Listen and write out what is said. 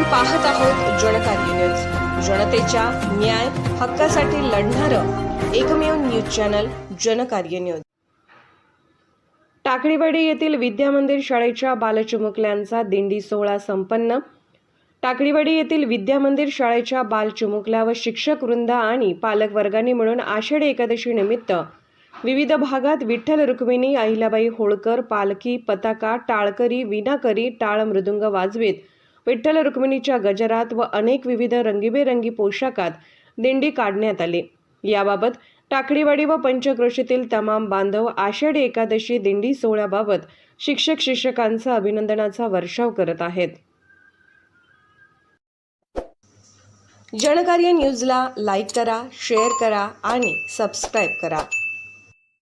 पाहत आहोत जनकार्य न्यूज, जनतेच्या न्याय हक्कासाठी लढणारं एकमेव news channel Janakarya news. Takaliwadi येथील विद्यामंदिर शाळेच्या बालचिमुकल्यांचा दिंडी सोहळा संपन्न। टाकळीवाडी येथील विद्यामंदिर शाळेच्या बालचिमुकल्या व शिक्षक वृंद आणि पालक वर्गांनी मिळून आषाढी एकादशी निमित्त विविध भागात विठ्ठल रुक्मिणी अहिल्याबाई होळकर पालखी पताका टाळकरी विनाकरी टाळ मृदुंग वाजवीत विठ्ठल रुक्मिणीच्या गजरात व अनेक विविध रंगीबेरंगी पोशाखात दिंडी काढण्यात आली। याबाबत टाकळीवाडी व पंचक्रोशीतील तमाम बांधव आषाढी एकादशी दिंडी सोहळ्याबाबत शिक्षकांचा अभिनंदनाचा वर्षाव करत आहेत। जनकार्य न्यूजला लाईक करा, शेअर करा आणि सबस्क्राईब करा।